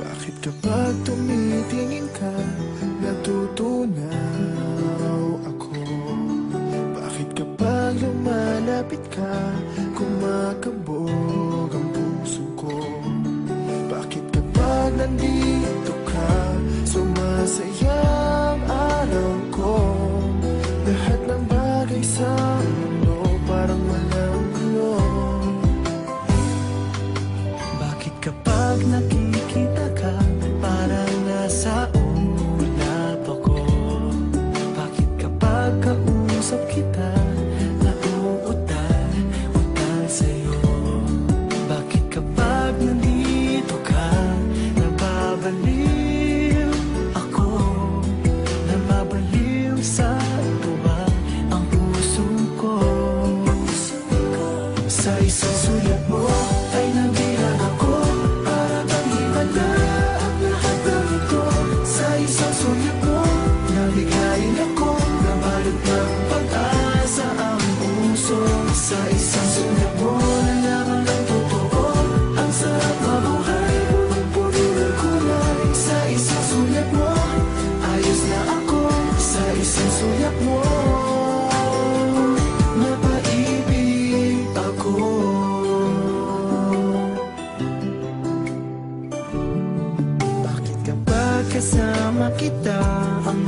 Bakit kapag tumitingin ka, natutunaw ako? Bakit kapag lumalapit ka, kumakabog ang puso ko? Bakit kapag nandito ka, sumasaya ang araw ko? Lahat ng bagay sa mundo parang walang gulo. Bakit kapag nakikita ka, parang nasa ulap ako? Bakit kapag kausap kita, nauutal-utal sa'yo? Bakit kapag nandito ka, nababaliw ako? Nababaliw sa tuwa ang puso ko. Sa isang sulat mo ay nabilang ako, para bang himala ang lahat ng ito. Sa isang sulat mo, nalighayin ako, nabalot ng pag-asa ang puso. Sa isang sulat mo, nalaman ng totoo, ang sarap mabuhay, punong-puno ng kulay. Sa isang sulat mo, ayos na ako. Sa isang sulat mo, napaibig ako. Bakit kapag kasama kita, ang